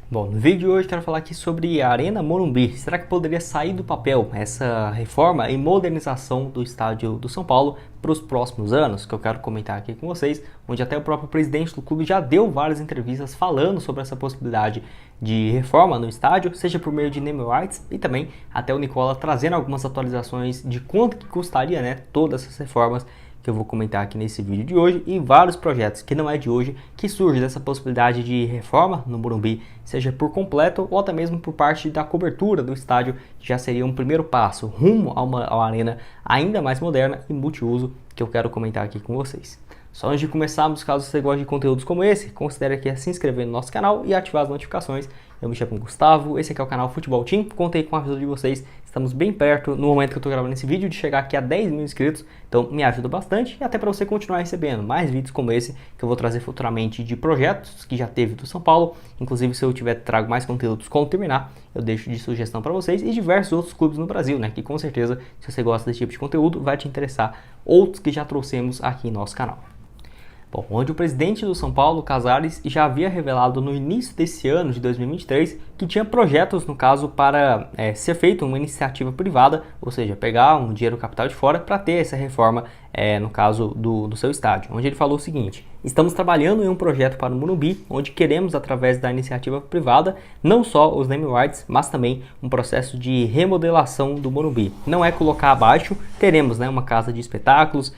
Bom, no vídeo de hoje quero falar aqui sobre a Arena Morumbi. Será que poderia sair do papel essa reforma e modernização do estádio do São Paulo para os próximos anos? Que eu quero comentar aqui com vocês, onde até o próprio presidente do clube já deu várias entrevistas falando sobre essa possibilidade de reforma no estádio, seja por meio de name rights e também até o Nicola trazendo algumas atualizações de quanto que custaria, né, todas essas reformas que eu vou comentar aqui nesse vídeo de hoje, e vários projetos que não é de hoje que surge dessa possibilidade de reforma no Morumbi, seja por completo ou até mesmo por parte da cobertura do estádio, que já seria um primeiro passo rumo a uma arena ainda mais moderna e multiuso, que eu quero comentar aqui com vocês. Só antes de começarmos, caso você goste de conteúdos como esse, considere aqui se inscrever no nosso canal e ativar as notificações. Eu me chamo Gustavo, esse aqui é o canal Futebol Team, contei com a ajuda de vocês, estamos bem perto no momento que eu estou gravando esse vídeo de chegar aqui a 10 mil inscritos, então me ajuda bastante e até para você continuar recebendo mais vídeos como esse que eu vou trazer futuramente de projetos que já teve do São Paulo, inclusive se eu trago mais conteúdos quando terminar, eu deixo de sugestão para vocês e diversos outros clubes no Brasil, né, que com certeza se você gosta desse tipo de conteúdo vai te interessar, outros que já trouxemos aqui em nosso canal. Bom, onde o presidente do São Paulo, Casares, já havia revelado no início desse ano de 2023 que tinha projetos, no caso, para ser feita uma iniciativa privada, ou seja, pegar um dinheiro capital de fora para ter essa reforma, no caso do seu estádio, onde ele falou o seguinte: estamos trabalhando em um projeto para o Morumbi, onde queremos, através da iniciativa privada, não só os name rights, mas também um processo de remodelação do Morumbi. Não é colocar abaixo, teremos, né, uma casa de espetáculos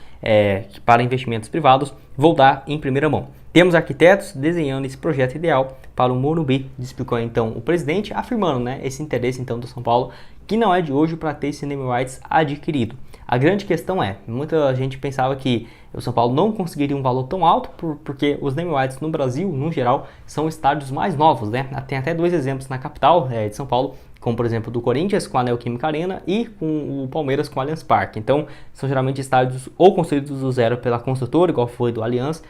para investimentos privados, vou dar em primeira mão. Temos arquitetos desenhando esse projeto ideal para o Morumbi, explicou então o presidente, afirmando, né, esse interesse então do São Paulo, que não é de hoje para ter esse name rights adquirido. A grande questão é, muita gente pensava que o São Paulo não conseguiria um valor tão alto, porque os name rights no Brasil, no geral, são estádios mais novos, né? Tem até dois exemplos na capital de São Paulo, como por exemplo do Corinthians com a Neoquímica Arena e com o Palmeiras com o Allianz Parque. Então, são geralmente estádios ou construídos do zero pela construtora, igual foi do Allianz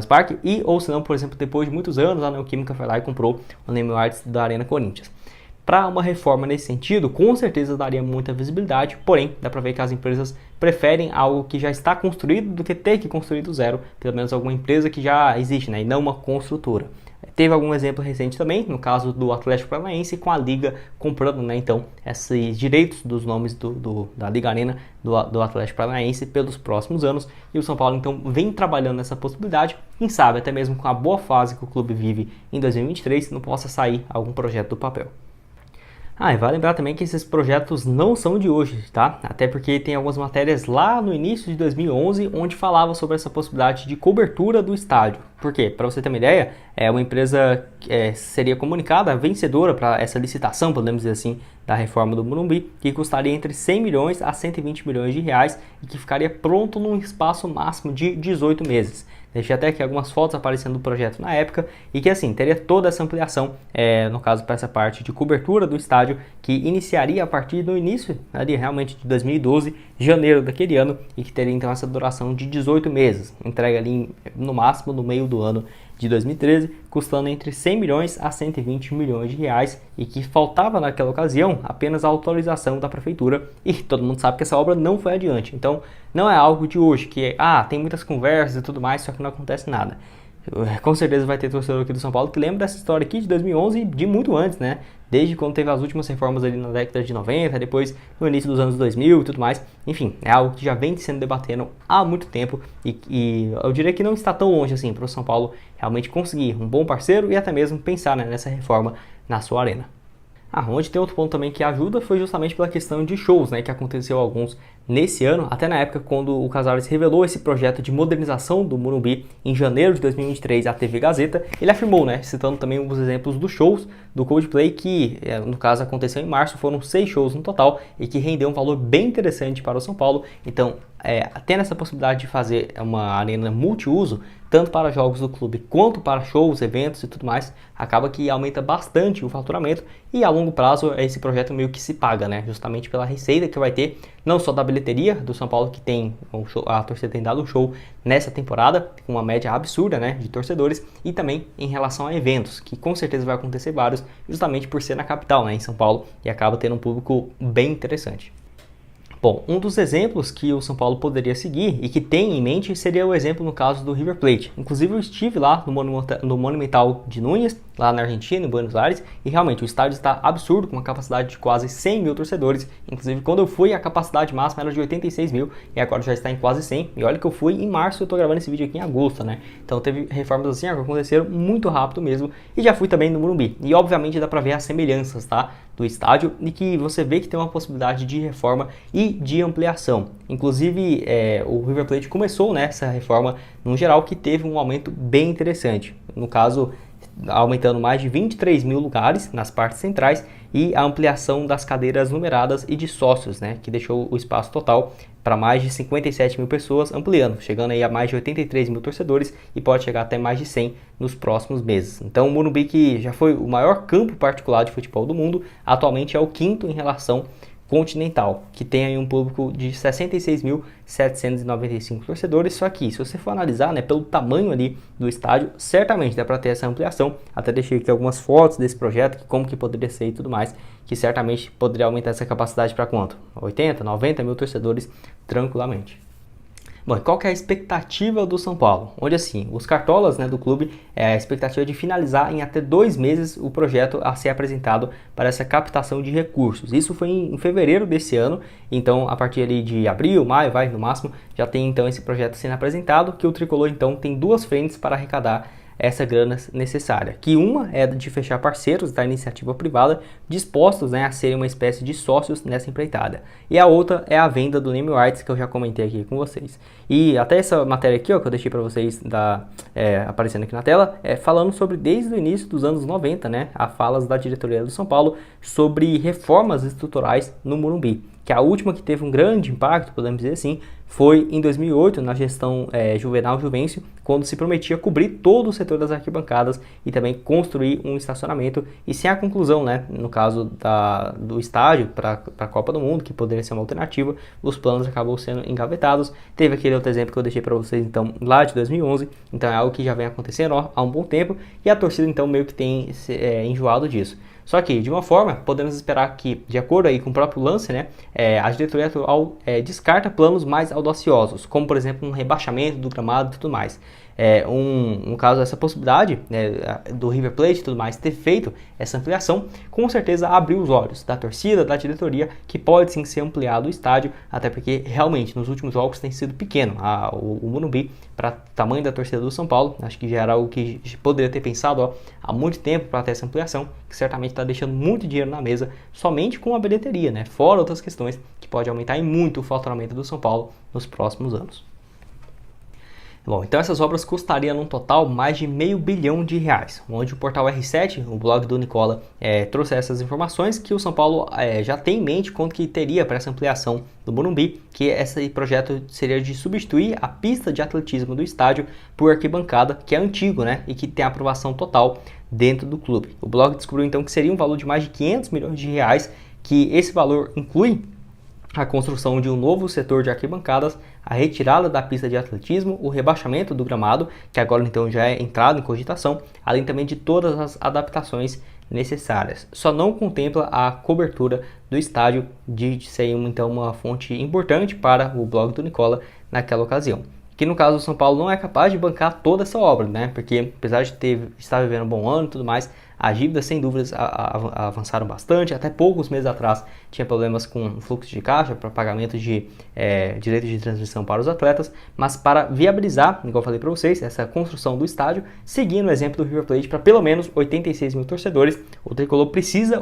Parque, e ou se não, por exemplo, depois de muitos anos, a Neoquímica foi lá e comprou o name rights da Arena Corinthians. Para uma reforma nesse sentido, com certeza daria muita visibilidade, porém, dá para ver que as empresas preferem algo que já está construído do que ter que construir do zero, pelo menos alguma empresa que já existe, né, e não uma construtora. Teve algum exemplo recente também, no caso do Atlético Paranaense, com a Liga comprando, né, então, esses direitos dos nomes da Liga Arena do Atlético Paranaense pelos próximos anos, e o São Paulo então vem trabalhando nessa possibilidade, quem sabe até mesmo com a boa fase que o clube vive em 2023, não possa sair algum projeto do papel. E vale lembrar também que esses projetos não são de hoje, tá? Até porque tem algumas matérias lá no início de 2011 onde falava sobre essa possibilidade de cobertura do estádio. Por quê? Para você ter uma ideia, uma empresa seria comunicada vencedora para essa licitação, podemos dizer assim, da reforma do Morumbi, que custaria entre 100 milhões a 120 milhões de reais e que ficaria pronto num espaço máximo de 18 meses. Deixei até aqui algumas fotos aparecendo do projeto na época e que assim, teria toda essa ampliação, no caso para essa parte de cobertura do estádio, que iniciaria a partir do início, ali realmente de 2012, janeiro daquele ano, e que teria então essa duração de 18 meses, entrega ali no máximo no meio do ano de 2013, custando entre 100 milhões a 120 milhões de reais, e que faltava naquela ocasião apenas a autorização da prefeitura, e todo mundo sabe que essa obra não foi adiante. Então não é algo de hoje, que tem muitas conversas e tudo mais, só que não acontece nada. Com certeza vai ter torcedor aqui do São Paulo que lembra dessa história aqui de 2011 e de muito antes, né? Desde quando teve as últimas reformas ali na década de 90, depois no início dos anos 2000 e tudo mais. Enfim, é algo que já vem sendo debatendo há muito tempo e eu diria que não está tão longe assim para o São Paulo realmente conseguir um bom parceiro e até mesmo pensar, né, nessa reforma na sua arena. Onde tem outro ponto também que ajuda foi justamente pela questão de shows, né, que aconteceu alguns nesse ano, até na época quando o Casares revelou esse projeto de modernização do Morumbi em janeiro de 2023 à TV Gazeta, ele afirmou, né, citando também os exemplos dos shows do Coldplay, que no caso aconteceu em março, foram 6 shows no total e que rendeu um valor bem interessante para o São Paulo. Então, tendo essa possibilidade de fazer uma arena multiuso, tanto para jogos do clube quanto para shows, eventos e tudo mais, acaba que aumenta bastante o faturamento e a longo prazo esse projeto meio que se paga, né? Justamente pela receita que vai ter, não só da bilheteria do São Paulo, que tem a torcida tem dado um show nessa temporada, com uma média absurda, né, de torcedores, e também em relação a eventos, que com certeza vai acontecer vários, justamente por ser na capital, né, em São Paulo, e acaba tendo um público bem interessante. Bom, um dos exemplos que o São Paulo poderia seguir e que tem em mente seria o exemplo no caso do River Plate. Inclusive eu estive lá no Monumental de Núñez, lá na Argentina, em Buenos Aires, e realmente o estádio está absurdo, com uma capacidade de quase 100 mil torcedores. Inclusive, quando eu fui, a capacidade máxima era de 86 mil, e agora já está em quase 100. E olha que eu fui em março, eu estou gravando esse vídeo aqui em agosto, né? Então teve reformas assim que aconteceram muito rápido mesmo, e já fui também no Morumbi. E obviamente dá para ver as semelhanças, tá, do estádio, e que você vê que tem uma possibilidade de reforma e de ampliação. Inclusive, o River Plate começou nessa reforma, no geral, que teve um aumento bem interessante. No caso, aumentando mais de 23 mil lugares nas partes centrais e a ampliação das cadeiras numeradas e de sócios, né, que deixou o espaço total para mais de 57 mil pessoas, ampliando, chegando aí a mais de 83 mil torcedores e pode chegar até mais de 100 nos próximos meses. Então o Morumbi, que já foi o maior campo particular de futebol do mundo, atualmente é o quinto em relação continental, que tem aí um público de 66.795 torcedores. Só que, se você for analisar, né, pelo tamanho ali do estádio, certamente dá para ter essa ampliação. Até deixei aqui algumas fotos desse projeto, como que poderia ser e tudo mais, que certamente poderia aumentar essa capacidade para quanto? 80, 90 mil torcedores tranquilamente. Bom, qual que é a expectativa do São Paulo? Onde assim, os cartolas, né, do clube, a expectativa de finalizar em até 2 meses o projeto a ser apresentado para essa captação de recursos. Isso foi em fevereiro desse ano, então a partir ali de abril, maio, no máximo, já tem então esse projeto sendo apresentado, que o Tricolor então tem 2 frentes para arrecadar essa grana necessária, que uma é de fechar parceiros da iniciativa privada dispostos, né, a serem uma espécie de sócios nessa empreitada, e a outra é a venda do name rights, que eu já comentei aqui com vocês. E até essa matéria aqui, ó, que eu deixei para vocês aparecendo aqui na tela, falando sobre desde o início dos anos 90, né, a falas da diretoria do São Paulo sobre reformas estruturais no Morumbi, que a última que teve um grande impacto, podemos dizer assim, foi em 2008, na gestão Juvenal Juvencio, quando se prometia cobrir todo o setor das arquibancadas e também construir um estacionamento, e sem a conclusão, né, no caso do estádio para a Copa do Mundo, que poderia ser uma alternativa, os planos acabou sendo engavetados. Teve aquele outro exemplo que eu deixei para vocês, então, lá de 2011, então é algo que já vem acontecendo há um bom tempo, e a torcida então meio que tem enjoado disso. Só que, de uma forma, podemos esperar que, de acordo aí com o próprio lance, né, a diretoria atual descarta planos mais audaciosos, como, por exemplo, um rebaixamento do gramado e tudo mais. No caso, essa possibilidade, né, do River Plate e tudo mais ter feito essa ampliação, com certeza abriu os olhos da torcida, da diretoria, que pode sim ser ampliado o estádio, até porque realmente nos últimos jogos tem sido pequeno o Morumbi para o tamanho da torcida do São Paulo. Acho que já era algo que poderia ter pensado há muito tempo para ter essa ampliação, que certamente está deixando muito dinheiro na mesa somente com a bilheteria, né? Fora outras questões que pode aumentar em muito o faturamento do São Paulo nos próximos anos. Bom, então essas obras custariam no total mais de R$500 milhão, onde o portal R7, o blog do Nicola, trouxe essas informações que o São Paulo já tem em mente quanto que teria para essa ampliação do Morumbi, que esse projeto seria de substituir a pista de atletismo do estádio por arquibancada, que é antigo, né, e que tem aprovação total dentro do clube. O blog descobriu então que seria um valor de mais de R$500 milhões, que esse valor inclui a construção de um novo setor de arquibancadas, a retirada da pista de atletismo, o rebaixamento do gramado, que agora então já é entrado em cogitação, além também de todas as adaptações necessárias. Só não contempla a cobertura do estádio, de ser então uma fonte importante para o blog do Nicola naquela ocasião. Que no caso o São Paulo não é capaz de bancar toda essa obra, né? Porque apesar de estar vivendo um bom ano e tudo mais, as dívidas sem dúvidas avançaram bastante. Até poucos meses atrás tinha problemas com fluxo de caixa para pagamento de direitos de transmissão para os atletas, mas para viabilizar, igual eu falei para vocês, essa construção do estádio, seguindo o exemplo do River Plate para pelo menos 86 mil torcedores, o Tricolor precisa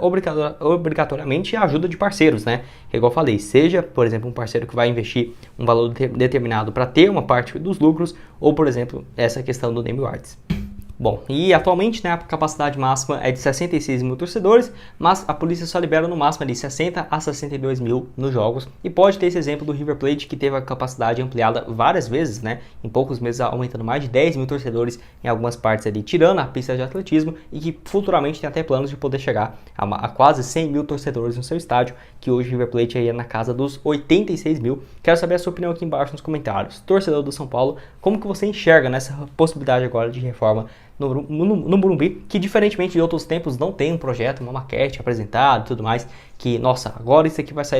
obrigatoriamente a ajuda de parceiros, né? Igual eu falei, seja, por exemplo, um parceiro que vai investir um valor determinado para ter uma parte dos lucros, ou, por exemplo, essa questão do name rights. Bom, e atualmente, né, a capacidade máxima é de 66 mil torcedores, mas a polícia só libera no máximo de 60 a 62 mil nos jogos, e pode ter esse exemplo do River Plate, que teve a capacidade ampliada várias vezes, né, em poucos meses aumentando mais de 10 mil torcedores em algumas partes ali, tirando a pista de atletismo, e que futuramente tem até planos de poder chegar a quase 100 mil torcedores no seu estádio, que hoje o River Plate aí é na casa dos 86 mil. Quero saber a sua opinião aqui embaixo nos comentários. Torcedor do São Paulo, como que você enxerga nessa possibilidade agora de reforma no Morumbi, que diferentemente de outros tempos não tem um projeto, uma maquete apresentada e tudo mais, que, nossa, agora isso aqui vai sair